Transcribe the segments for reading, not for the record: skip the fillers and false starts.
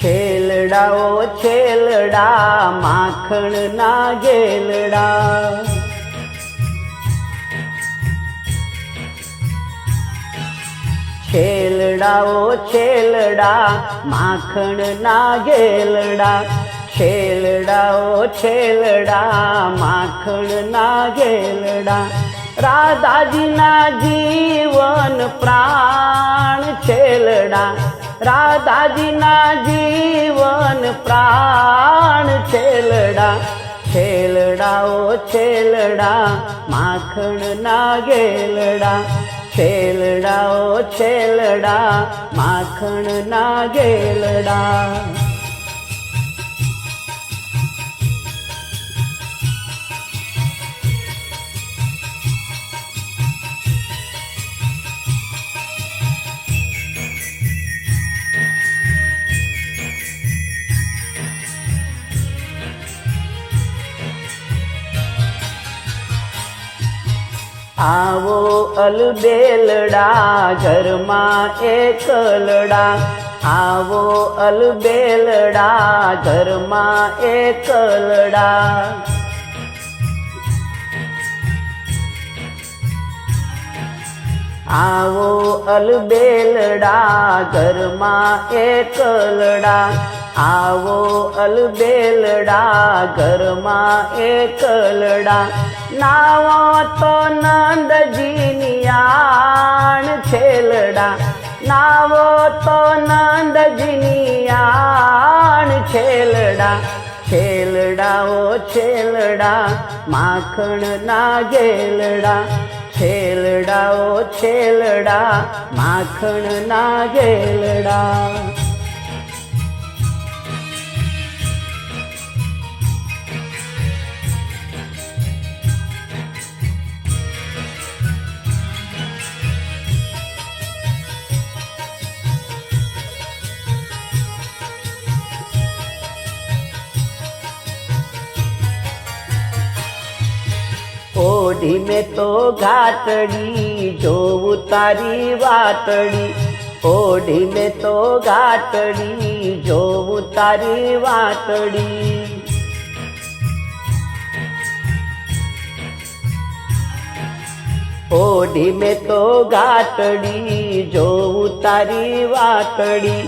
છેલડાઓ છેલડા માખણના ગેલડા, છેલડાઓ છેલડા માખણના ગેલડા, છેલડાઓ છેલડા માખણના ગેલડા, રાધાજીના જીવન પ્રાણ છેલડા, રાધાજીના જીવન પ્રાણ છેલડા, છેલડાઓ છેલડા માખણના ગેલડા, છેલડાઓ છેલડા માખણના ગેલડા. આવો અલબેલડા ઘરમાં એકલડા, આવો અલબેલડા ઘરમાં એકલડા, આવો અલબેલડા ઘરમાં એકલડા, આવો અલબેલડા ઘરમાં એકલડા, નાવો તો નંદજીની આણ છેલડા, નાવો તો નંદજીની આણ છેલડા, છેલડાઓ છેલડા માખણના ગેલડા, છેલડાઓ છેલડા માખણના ગેલડા. ઓઢી મેં તો ઘાટડી જોવું તારી વાતડી, ઓઢી મેં તો ઘાટડી જોવું તારી વાતડી, ઓઢી મેં તો ઘાટડી જોવું તારી વાતડી,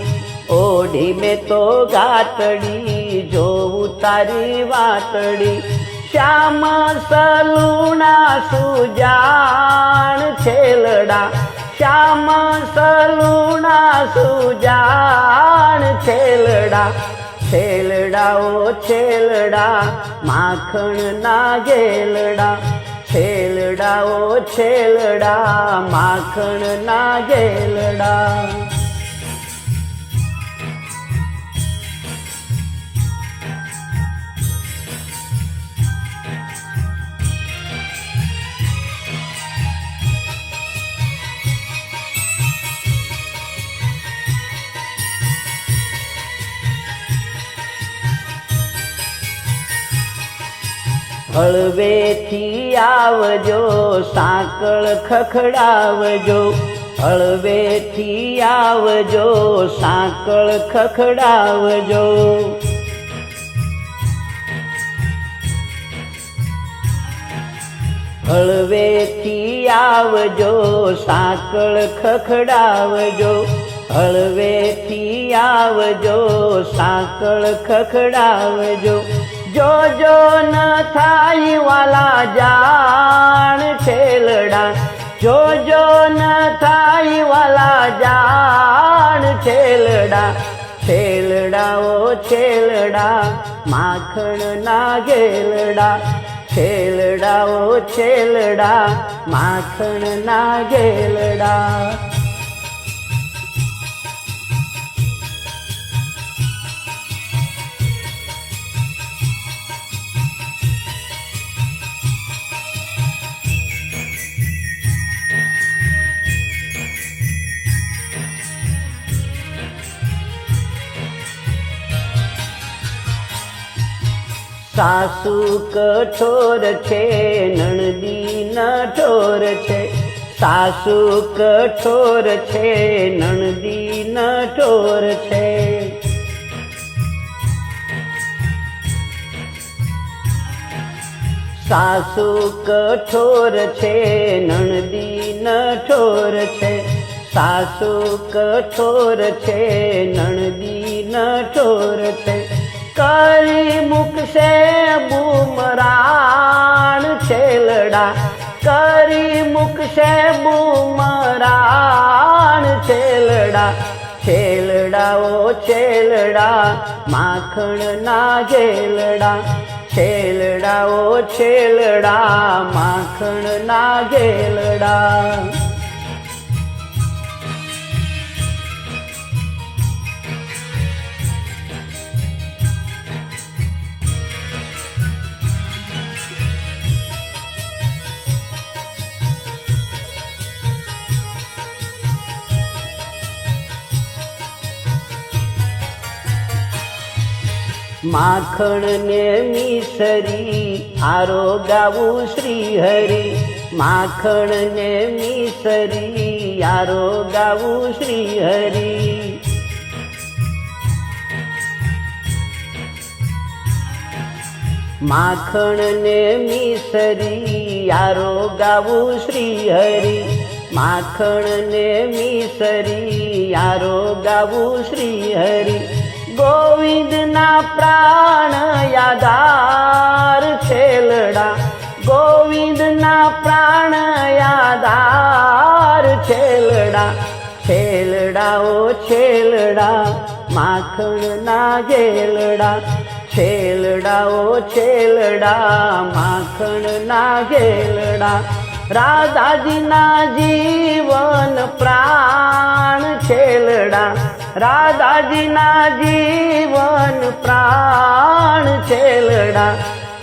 ઓઢી મેં તો ઘાટડી જોવું તારી વાતડી, શ્યામ સલુણા સુજાણ છેલડા, શ્યામ સલુણા સુજાણ છેલડા, છેલડાઓ છેલડા માખણના ગેલડા, છેલડાઓ છેલડા માખણના ગેલડા. હળવેથી આવજો સાંકળ ખખડાવજો, હળવેથી આવજો સાંકળ ખખડાવજો, હળવેથી આવજો સાંકળ ખખડાવજો, હળવેથી આવજો સાંકળ ખખડાવજો, જોજો ન થાય વાલા જાણ છેલડા, જોજો ન થાય વાલા જાણ છેલડા, છેલડાઓ છેલડા માખણના ગેલડા, છેલડાઓ છેલડા માખણના ગેલડા. સાસુ કઠોર છે નણદી નઠોર છે, સાસુ કઠોર છે નણદી નઠોર છે, સાસુ કઠોર છે નણદી નઠોર છે, સાસુ કઠોર છે નણદી નઠોર છે, કરી મૂકશે બુમરાણ છેલડા, કરી મૂકશે બુમરાણ છેલડા, છેલડાઓ છેલડા માખણના ઘેલડા, છેલડાઓ છેલડા માખણના ઘેલડા. માખણ ને મિસરી આરોગાવું શ્રી હરિ, માખણ ને મિસરી આરોગાવું શ્રી હરિ. માખણ ને મિસરી આરોગાવું શ્રી હરિ, માખણ ને મિસરી આરોગાવું શ્રી હરિ. ગોવિંદના પ્રાણ યાદાર છેલડા, ગોવિંદના પ્રાણ યાદાર છેલડા, છેલડાઓ છેલડા માખણના ઘેલડા, છેલડાઓ છેલડા માખણના ઘેલડા. રાધાજીના જીવન પ્રાણ છેલડા, રાધાજીના જીવન પ્રાણ છેલડા,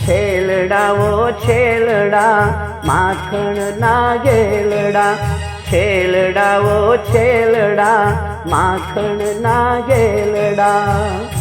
છેલડાઓ છેલડા માખણના ઘેલડા, છેલડાઓ છેલડા માખણના ઘેલડા.